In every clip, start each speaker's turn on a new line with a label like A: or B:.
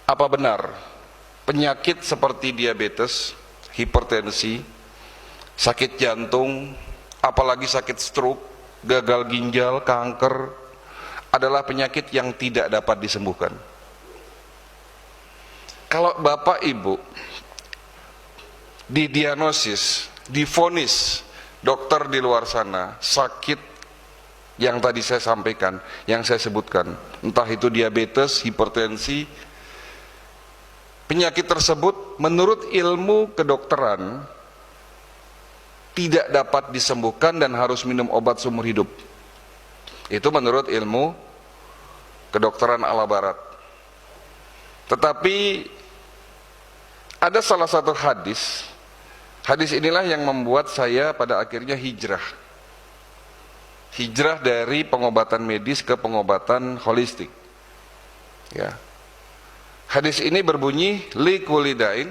A: Apa benar penyakit seperti diabetes, hipertensi, sakit jantung, apalagi sakit stroke, gagal ginjal, kanker adalah penyakit yang tidak dapat disembuhkan? Kalau Bapak Ibu didiagnosis, divonis dokter di luar sana sakit yang tadi saya sampaikan, yang saya sebutkan, entah itu diabetes, hipertensi, penyakit tersebut menurut ilmu kedokteran tidak dapat disembuhkan dan harus minum obat seumur hidup. Itu menurut ilmu kedokteran ala barat. Tetapi ada salah satu hadis inilah yang membuat saya pada akhirnya hijrah dari pengobatan medis ke pengobatan holistik. Ya. Hadis ini berbunyi, li kulli da'in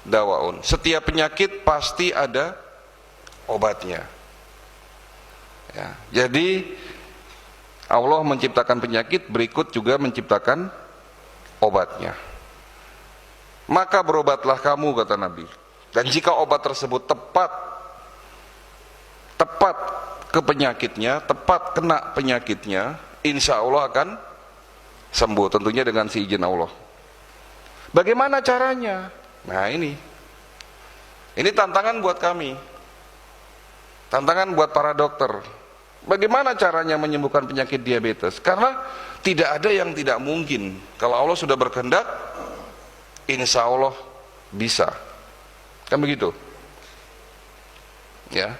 A: dawaun. Setiap penyakit pasti ada obatnya. Ya. Jadi Allah menciptakan penyakit, berikut juga menciptakan obatnya. Maka berobatlah kamu, kata Nabi. Dan jika obat tersebut tepat ke penyakitnya, tepat kena penyakitnya, insya Allah akan sembuh, tentunya dengan seizin Allah. Bagaimana caranya? Nah ini tantangan buat kami, tantangan buat para dokter. Bagaimana caranya menyembuhkan penyakit diabetes? Karena tidak ada yang tidak mungkin. Kalau Allah sudah berkehendak, insya Allah bisa. Kan begitu? Ya.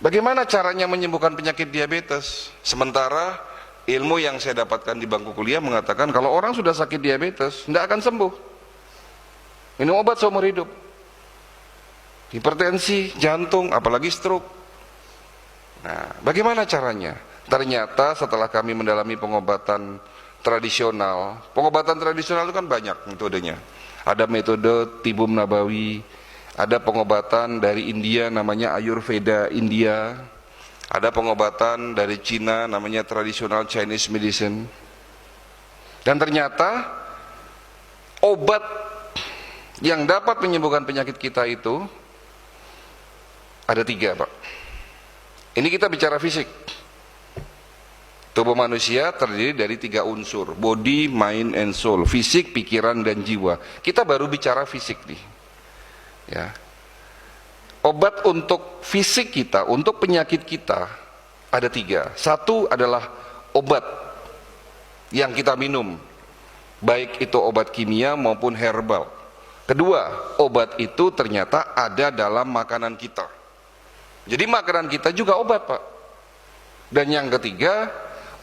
A: Bagaimana caranya menyembuhkan penyakit diabetes? Sementara ilmu yang saya dapatkan di bangku kuliah mengatakan kalau orang sudah sakit diabetes tidak akan sembuh. Minum obat seumur hidup. Hipertensi, jantung, apalagi stroke. Nah, bagaimana caranya? Ternyata setelah kami mendalami pengobatan tradisional itu kan banyak metodenya. Ada metode tibum nabawi, ada pengobatan dari India namanya Ayurveda India, ada pengobatan dari Cina namanya traditional Chinese medicine. Dan ternyata obat yang dapat menyembuhkan penyakit kita itu ada 3, Pak. Ini kita bicara fisik. Tubuh manusia terdiri dari 3 unsur, body, mind, and soul. Fisik, pikiran, dan jiwa. Kita baru bicara fisik nih. Ya. Obat untuk fisik kita, untuk penyakit kita ada 3. Satu adalah obat yang kita minum, baik itu obat kimia maupun herbal. Kedua, obat itu ternyata ada dalam makanan kita. Jadi makanan kita juga obat, Pak. Dan yang ketiga,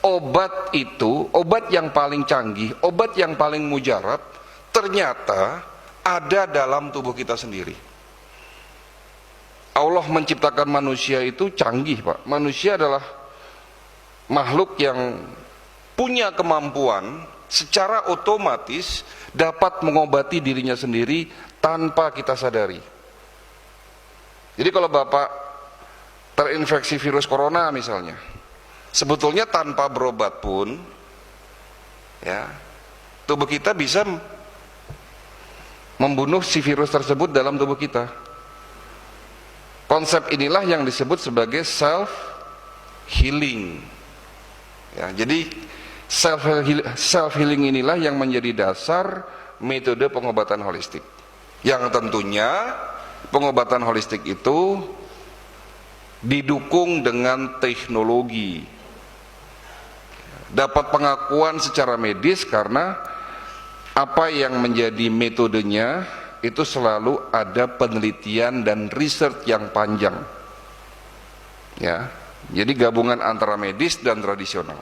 A: obat itu, obat yang paling canggih, obat yang paling mujarab, ternyata ada dalam tubuh kita sendiri. Allah menciptakan manusia itu canggih, Pak. Manusia adalah makhluk yang punya kemampuan secara otomatis dapat mengobati dirinya sendiri tanpa kita sadari. Jadi kalau Bapak terinfeksi virus corona misalnya, sebetulnya tanpa berobat pun ya, tubuh kita bisa membunuh si virus tersebut dalam tubuh kita. Konsep inilah yang disebut sebagai self healing. Ya, jadi self healing inilah yang menjadi dasar metode pengobatan holistik. Yang tentunya pengobatan holistik itu didukung dengan teknologi. Dapat pengakuan secara medis karena apa yang menjadi metodenya itu selalu ada penelitian dan riset yang panjang. Ya, jadi gabungan antara medis dan tradisional.